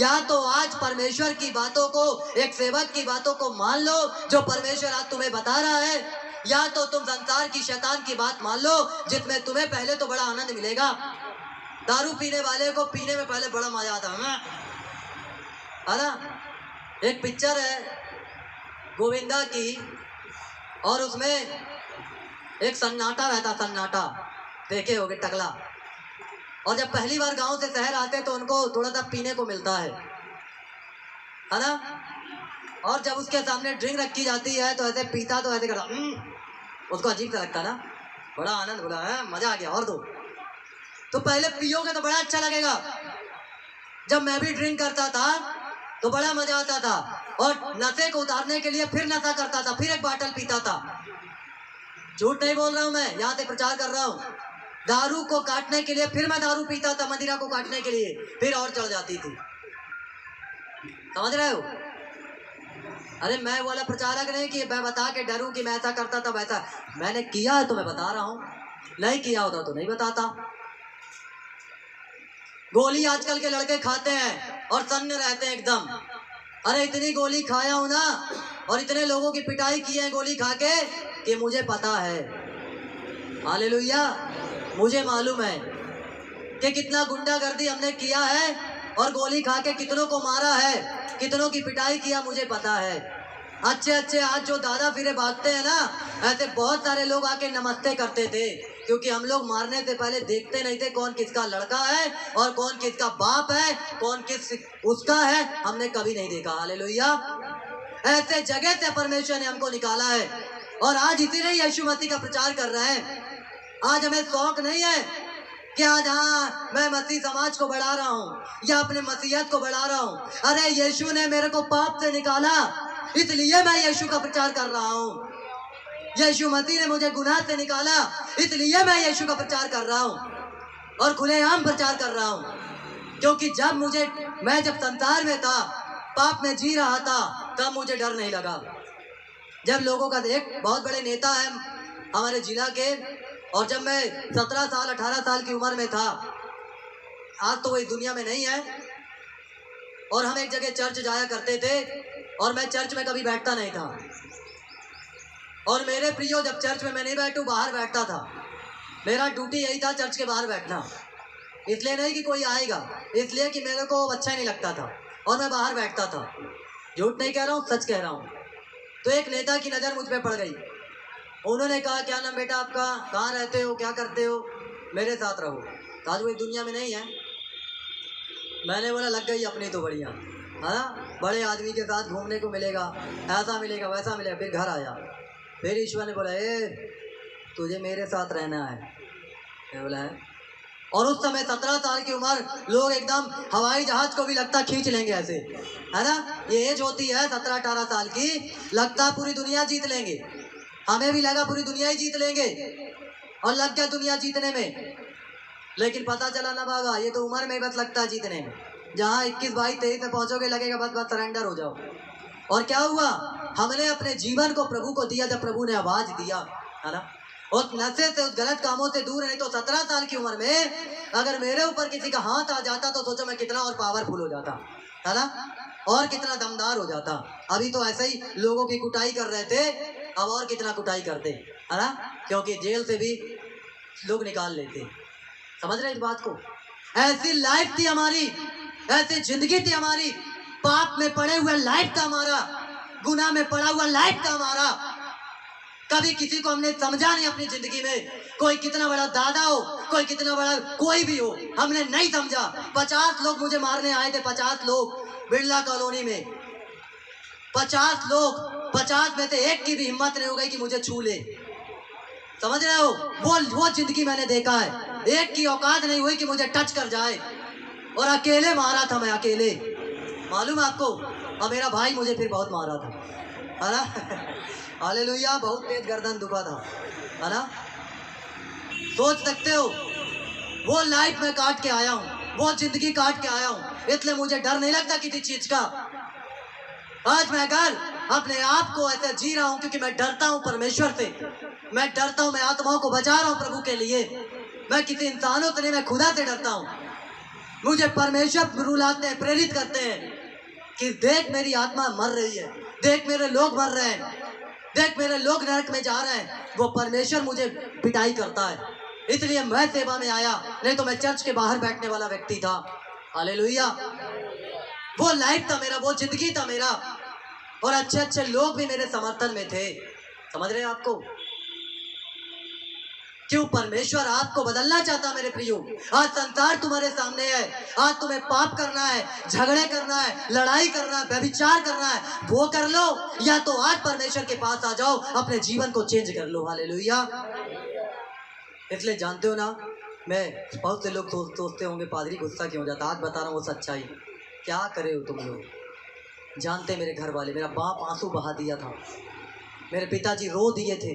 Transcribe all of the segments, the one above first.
या तो आज परमेश्वर की बातों को, एक सेवक की बातों को मान लो जो परमेश्वर आज तुम्हें बता रहा है, या तो तुम संसार की शैतान की बात मान लो जिसमें तुम्हें पहले तो बड़ा आनंद मिलेगा। दारू पीने वाले को पीने में पहले बड़ा मजा आता है ना। एक पिक्चर है गोविंदा की, और उसमें एक सन्नाटा रहता, सन्नाटा देखे होगे, टकला। और जब पहली बार गांव से शहर आते तो उनको थोड़ा सा पीने को मिलता है ना। और जब उसके सामने ड्रिंक रखी जाती है तो ऐसे पीता, तो ऐसे करता, उसको अजीब सा लगता ना, बड़ा आनंद, बोला है मजा आ गया और दो। तो पहले पियोगे तो बड़ा अच्छा लगेगा। जब मैं भी ड्रिंक करता था तो बड़ा मजा आता था, और नशे को उतारने के लिए फिर नशा करता था, फिर एक बाटल पीता था। झूठ नहीं बोल रहा हूं मैं, यहाँ से प्रचार कर रहा हूँ। दारू को काटने के लिए फिर मैं दारू पीता था, मदिरा को काटने के लिए फिर और चढ़ जाती थी। समझ रहे हो? अरे मैं वाला प्रचारक नहीं कि मैं बता के डरूं कि मैं ऐसा करता था वैसा। मैंने किया है तो मैं बता रहा हूं, नहीं किया होता तो नहीं बताता। गोली आजकल के लड़के खाते हैं और सन्न रहते हैं एकदम। अरे इतनी गोली खाया हूं ना, और इतने लोगों की पिटाई की है गोली खा के कि मुझे पता है। हालेलुया। मुझे मालूम है कि कितना गुंडागर्दी हमने किया है, और गोली खा के कितनों को मारा है, कितनों की पिटाई किया, मुझे पता है। अच्छे अच्छे आज जो दादा फिरे भागते हैं ना, ऐसे बहुत सारे लोग आके नमस्ते करते थे, क्योंकि हम लोग मारने से पहले देखते नहीं थे कौन किसका लड़का है और कौन किसका बाप है, कौन किस उसका है, हमने कभी नहीं देखा। हालेलुया। ऐसे जगह से परमेश्वर ने हमको निकाला है, और आज इसीलिए यीशु मसीह का प्रचार कर रहे हैं। आज हमें शौक नहीं है कि आज हाँ मैं मसीह समाज को बढ़ा रहा हूँ या अपने मसीहत को बढ़ा रहा हूँ। अरे यीशु ने मेरे को पाप से निकाला, इसलिए मैं यीशु का प्रचार कर रहा हूँ। यीशु मसीह ने मुझे गुनाह से निकाला, इसलिए मैं यीशु का प्रचार कर रहा हूँ और खुलेआम प्रचार कर रहा हूँ। क्योंकि मैं जब संसार में था, पाप में जी रहा था, तब मुझे डर नहीं लगा। जब लोगों का, एक बहुत बड़े नेता है हमारे जिला के, और जब मैं 17 साल 18 साल की उम्र में था, आज तो वही दुनिया में नहीं है, और हम एक जगह चर्च जाया करते थे, और मैं चर्च में कभी बैठता नहीं था। और मेरे प्रियो, जब चर्च में मैं नहीं बैठूं, बाहर बैठता था। मेरा ड्यूटी यही था, चर्च के बाहर बैठना। इसलिए नहीं कि कोई आएगा, इसलिए कि मेरे को अच्छा नहीं लगता था, और मैं बाहर बैठता था। झूठ नहीं कह रहा हूँ, सच कह रहा हूँ। तो एक नेता की नज़र मुझ पर पड़ गई। उन्होंने कहा, क्या नाम बेटा आपका, कहाँ रहते हो, क्या करते हो, मेरे साथ रहो। आज वही दुनिया में नहीं है। मैंने बोला लग गई अपनी तो बढ़िया, है ना, बड़े आदमी के साथ घूमने को मिलेगा, ऐसा मिलेगा वैसा मिलेगा। फिर घर आया, फिर ईश्वर ने बोला, तुझे मेरे साथ रहना है। मैं बोला है। और उस समय 17 साल की उम्र, लोग एकदम हवाई जहाज को भी लगता खींच लेंगे ऐसे, है ना। ये एज होती है 17-18 साल की, लगता पूरी दुनिया जीत लेंगे। हमें भी लगा पूरी दुनिया ही जीत लेंगे, और लग गया दुनिया जीतने में। लेकिन पता चला ना बाबा, ये तो उम्र में बस लगता है जीतने में। जहाँ 21, 22, 23 में पहुंचोगे लगेगा बस सरेंडर हो जाओ। और क्या हुआ, हमने अपने जीवन को प्रभु को दिया जब प्रभु ने आवाज दिया, है ना। उस नशे से, उस गलत कामों से दूर। नहीं तो 17 साल की उम्र में अगर मेरे ऊपर किसी का हाथ आ जाता तो सोचो मैं कितना और पावरफुल हो जाता, है ना, और कितना दमदार हो जाता। अभी तो ऐसे ही लोगों की कुटाई कर रहे थे, अब और कितना कुटाई करते, है ना, क्योंकि जेल से भी लोग निकाल लेते। समझ रहे इस बात को? ऐसी लाइफ थी हमारी, ऐसी जिंदगी थी हमारी, पाप में पड़े हुए लाइफ था हमारा, गुनाह में पड़ा हुआ लाइफ था हमारा। कभी किसी को हमने समझा नहीं अपनी जिंदगी में। कोई कितना बड़ा दादा हो, कोई कितना बड़ा कोई भी हो, हमने नहीं समझा। 50 लोग मुझे मारने आए थे, 50 लोग बिरला कॉलोनी में। 50 लोग, 50 में से एक की भी हिम्मत नहीं हो गई कि मुझे छू ले। समझ रहे हो? वो जिंदगी मैंने देखा है। एक की औकात नहीं हुई कि मुझे टच कर जाए, और अकेले मारा था मैं, अकेले, मालूम आपको। और मेरा भाई मुझे फिर बहुत मारा था, है ना। हालेलुया। बहुत तेज गर्दन दुखा था, है ना। सोच सकते हो, वो लाइफ में काट के आया हूँ, वो जिंदगी काट के आया हूँ, इसलिए मुझे डर नहीं लगता किसी चीज का। आज मैं अगर अपने आप को ऐसे जी रहा हूँ क्योंकि मैं डरता हूँ परमेश्वर से, मैं डरता हूँ, मैं आत्माओं को बचा रहा हूँ प्रभु के लिए। मैं किसी इंसानों से नहीं, मैं खुदा से डरता हूँ। मुझे परमेश्वर रुलाते हैं, प्रेरित करते हैं कि देख मेरी आत्मा मर रही है, देख मेरे लोग मर रहे हैं, देख मेरे लोग नरक में जा रहे हैं। वो परमेश्वर मुझे पिटाई करता है, इसलिए मैं सेवा में आया, नहीं तो मैं चर्च के बाहर बैठने वाला व्यक्ति था। हालेलुया। वो लाइफ था मेरा, वो जिंदगी था मेरा, और अच्छे अच्छे लोग भी मेरे समर्थन में थे। समझ रहे हैं आपको? क्यों परमेश्वर आपको बदलना चाहता मेरे प्रियो। आज संसार तुम्हारे सामने है, आज तुम्हें पाप करना है, झगड़े करना है, लड़ाई करना है, व्यभिचार करना है, वो कर लो, या तो आज परमेश्वर के पास आ जाओ, अपने जीवन को चेंज कर लो। हालेलुया। इसलिए जानते हो ना, मैं बहुत से लोग सोचते होंगे पादरी गुस्सा क्यों हो जाता। आज बता रहा हूँ वो सच्चाई। क्या करे हो तुम लोग, जानते मेरे घर वाले, मेरा बाप आंसू बहा दिया था, मेरे पिताजी रो दिए थे।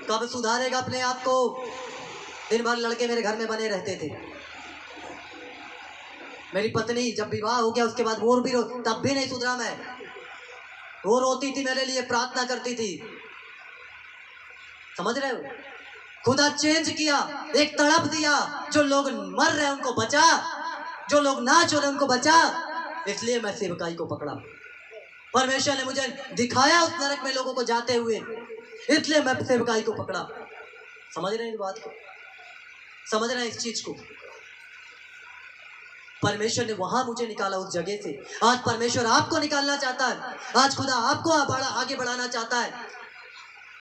कब सुधारेगा अपने आप को? दिन भर लड़के मेरे घर में बने रहते थे। मेरी पत्नी जब विवाह हो गया उसके बाद वो भी तब भी नहीं सुधरा मैं। वो रोती थी मेरे लिए, प्रार्थना करती थी। समझ रहे हो? खुदा चेंज किया, एक तड़प दिया, जो लोग मर रहे हैं उनको बचा, जो लोग नाच हो रहे उनको बचा। इसलिए मैं सेवकाई को पकड़ा। परमेश्वर ने मुझे दिखाया उस नरक में लोगों को जाते हुए, इसलिए मैं सेवकाई को पकड़ा। समझ रहे हैं इस बात को? समझ रहे हैं इस चीज को? परमेश्वर ने वहां मुझे निकाला उस जगह से। आज परमेश्वर आपको निकालना चाहता है, आज खुदा आपको आगे बढ़ाना चाहता है।